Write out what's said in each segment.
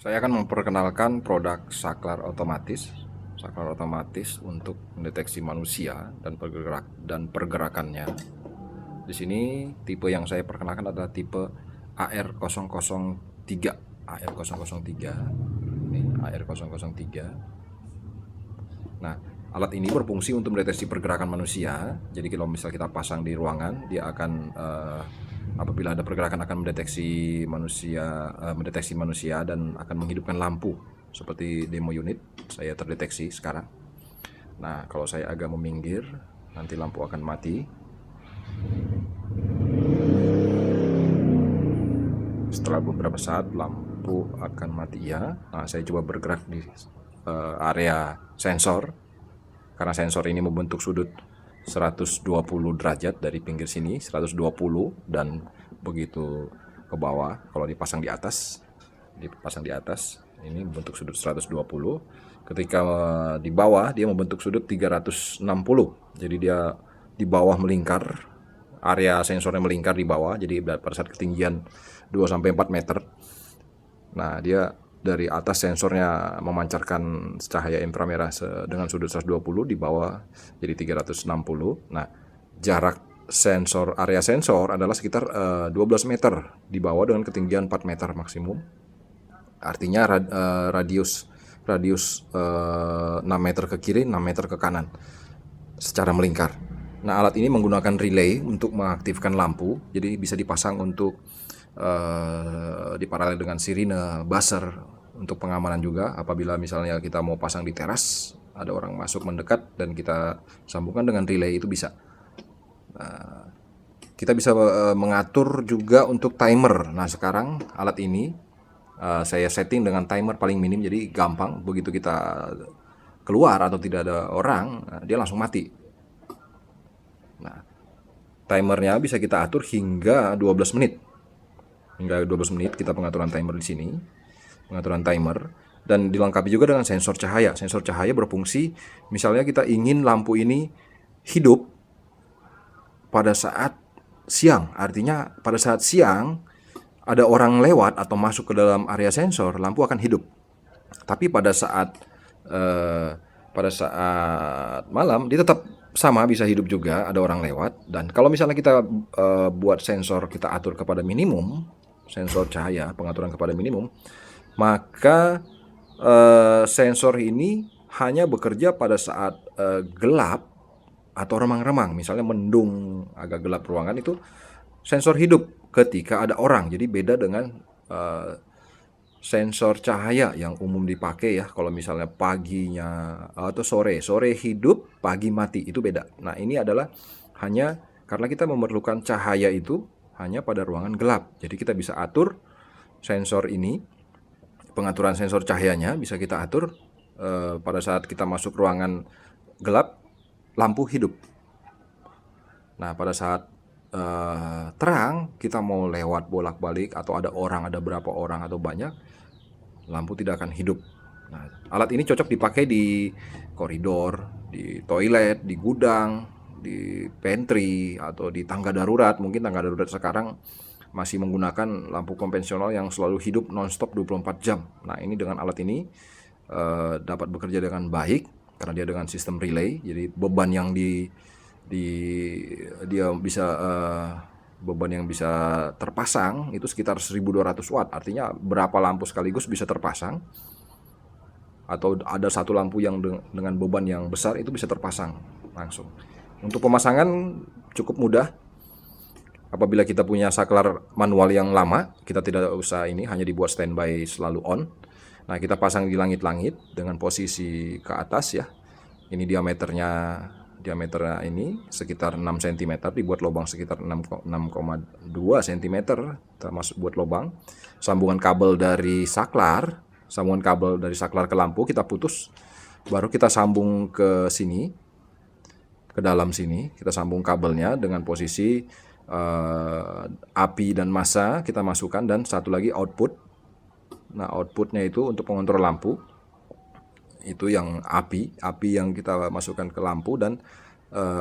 Saya akan memperkenalkan produk saklar otomatis. Saklar otomatis untuk mendeteksi manusia dan pergerakannya. Di sini tipe yang saya perkenalkan adalah tipe AR003. AR003. Ini AR003. Nah, alat ini berfungsi untuk mendeteksi pergerakan manusia. Jadi kalau misal kita pasang di ruangan, dia akan apabila ada pergerakan akan mendeteksi manusia dan akan menghidupkan lampu seperti demo unit saya terdeteksi sekarang. Nah, kalau saya agak meminggir, nanti lampu akan mati. Setelah beberapa saat lampu akan mati ya. Nah, saya coba bergerak di area sensor, karena sensor ini membentuk sudut 120 derajat dari pinggir sini, 120, dan begitu ke bawah. Kalau dipasang di atas ini membentuk sudut 120. Ketika di bawah dia membentuk sudut 360. Jadi dia di bawah melingkar, area sensornya melingkar di bawah. Jadi pada saat ketinggian 2-4 meter, nah dia dari atas sensornya memancarkan cahaya inframerah dengan sudut 120, di bawah jadi 360. Nah, jarak sensor, area sensor adalah sekitar 12 meter di bawah dengan ketinggian 4 meter maksimum. Artinya radius 6 meter ke kiri, 6 meter ke kanan secara melingkar. Nah, alat ini menggunakan relay untuk mengaktifkan lampu, jadi bisa dipasang untuk diparalel dengan sirine, buzzer untuk pengamanan juga. Apabila misalnya kita mau pasang di teras, ada orang masuk mendekat dan kita sambungkan dengan relay, itu bisa. Kita bisa mengatur juga untuk timer. Nah, sekarang alat ini saya setting dengan timer paling minim, jadi gampang. Begitu kita keluar atau tidak ada orang, dia langsung mati. Nah, timernya bisa kita atur hingga 12 menit. Hingga 12 menit kita pengaturan timer di sini. Pengaturan timer, dan dilengkapi juga dengan sensor cahaya. Sensor cahaya berfungsi misalnya kita ingin lampu ini hidup pada saat siang. Artinya pada saat siang ada orang lewat atau masuk ke dalam area sensor, lampu akan hidup. Tapi pada saat malam dia tetap sama, bisa hidup juga, ada orang lewat. Dan kalau misalnya kita buat sensor, kita atur kepada minimum, sensor cahaya pengaturan kepada minimum, maka sensor ini hanya bekerja pada saat gelap atau remang-remang. Misalnya mendung, agak gelap ruangan, itu sensor hidup ketika ada orang. Jadi beda dengan sensor cahaya yang umum dipakai ya, kalau misalnya paginya atau sore hidup, pagi mati, itu beda. Nah, ini adalah hanya karena kita memerlukan cahaya itu hanya pada ruangan gelap. Jadi kita bisa atur sensor ini, pengaturan sensor cahayanya bisa kita atur pada saat kita masuk ruangan gelap, lampu hidup. Nah, pada saat terang, kita mau lewat bolak-balik atau ada orang, ada berapa orang atau banyak, lampu tidak akan hidup. Nah, alat ini cocok dipakai di koridor, di toilet, di gudang, di pantry, atau di tangga darurat. Mungkin tangga darurat sekarang masih menggunakan lampu konvensional yang selalu hidup non-stop 24 jam. Nah, ini dengan alat ini dapat bekerja dengan baik karena dia dengan sistem relay. Jadi beban yang beban yang bisa terpasang itu sekitar 1200 watt. Artinya berapa lampu sekaligus bisa terpasang, atau ada satu lampu yang dengan beban yang besar itu bisa terpasang langsung. Untuk pemasangan cukup mudah. Apabila kita punya saklar manual yang lama, kita tidak usah ini, hanya dibuat standby selalu on. Nah, kita pasang di langit-langit dengan posisi ke atas ya. Ini diameternya ini sekitar 6 cm, dibuat lubang sekitar 6,2 cm, termasuk buat lubang. Sambungan kabel dari saklar ke lampu kita putus, baru kita sambung ke sini, ke dalam sini, kita sambung kabelnya dengan posisi api dan massa kita masukkan, dan satu lagi output. Nah, outputnya itu untuk pengontrol lampu, itu yang api yang kita masukkan ke lampu, dan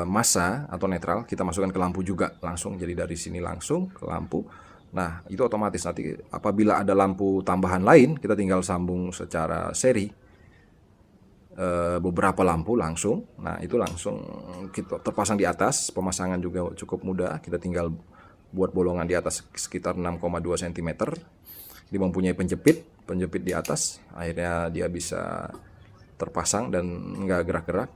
massa atau netral kita masukkan ke lampu juga langsung. Jadi dari sini langsung ke lampu, Nah, itu otomatis nanti apabila ada lampu tambahan lain, kita tinggal sambung secara seri beberapa lampu langsung. Nah, itu langsung kita terpasang di atas. Pemasangan juga cukup mudah. Kita tinggal buat bolongan di atas sekitar 6,2 cm. Dia mempunyai penjepit di atas. Akhirnya dia bisa terpasang dan nggak gerak-gerak.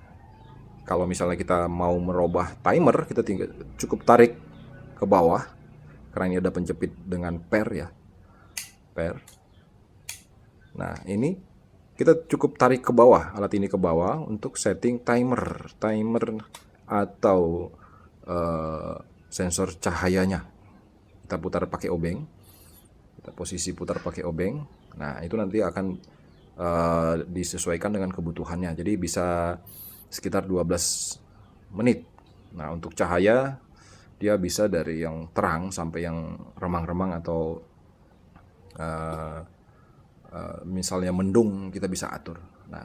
Kalau misalnya kita mau merubah timer, kita tinggal cukup tarik ke bawah. Karena ini ada penjepit dengan per ya. Per. Nah, ini kita cukup tarik ke bawah, alat ini ke bawah untuk setting timer atau sensor cahayanya. Kita putar pakai obeng, kita posisi putar pakai obeng. Nah, itu nanti akan disesuaikan dengan kebutuhannya. Jadi bisa sekitar 12 menit. Nah, untuk cahaya dia bisa dari yang terang sampai yang remang-remang atau misalnya mendung, kita bisa atur. Nah,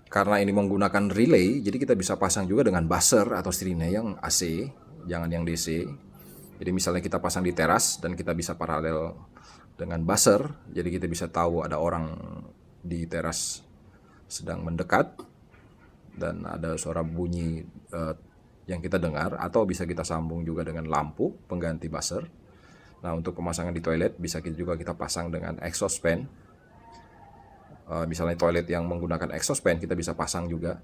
karena ini menggunakan relay, jadi kita bisa pasang juga dengan buzzer atau sirine yang AC, jangan yang DC. Jadi misalnya kita pasang di teras dan kita bisa paralel dengan buzzer, jadi kita bisa tahu ada orang di teras sedang mendekat dan ada suara bunyi yang kita dengar, atau bisa kita sambung juga dengan lampu pengganti buzzer. Nah, untuk pemasangan di toilet bisa kita pasang dengan exhaust fan. Misalnya toilet yang menggunakan exhaust fan, kita bisa pasang juga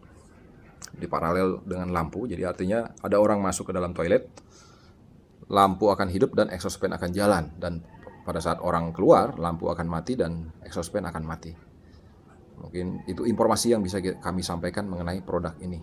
di paralel dengan lampu. Jadi artinya ada orang masuk ke dalam toilet, lampu akan hidup dan exhaust fan akan jalan. Dan pada saat orang keluar, lampu akan mati dan exhaust fan akan mati. Mungkin itu informasi yang bisa kami sampaikan mengenai produk ini.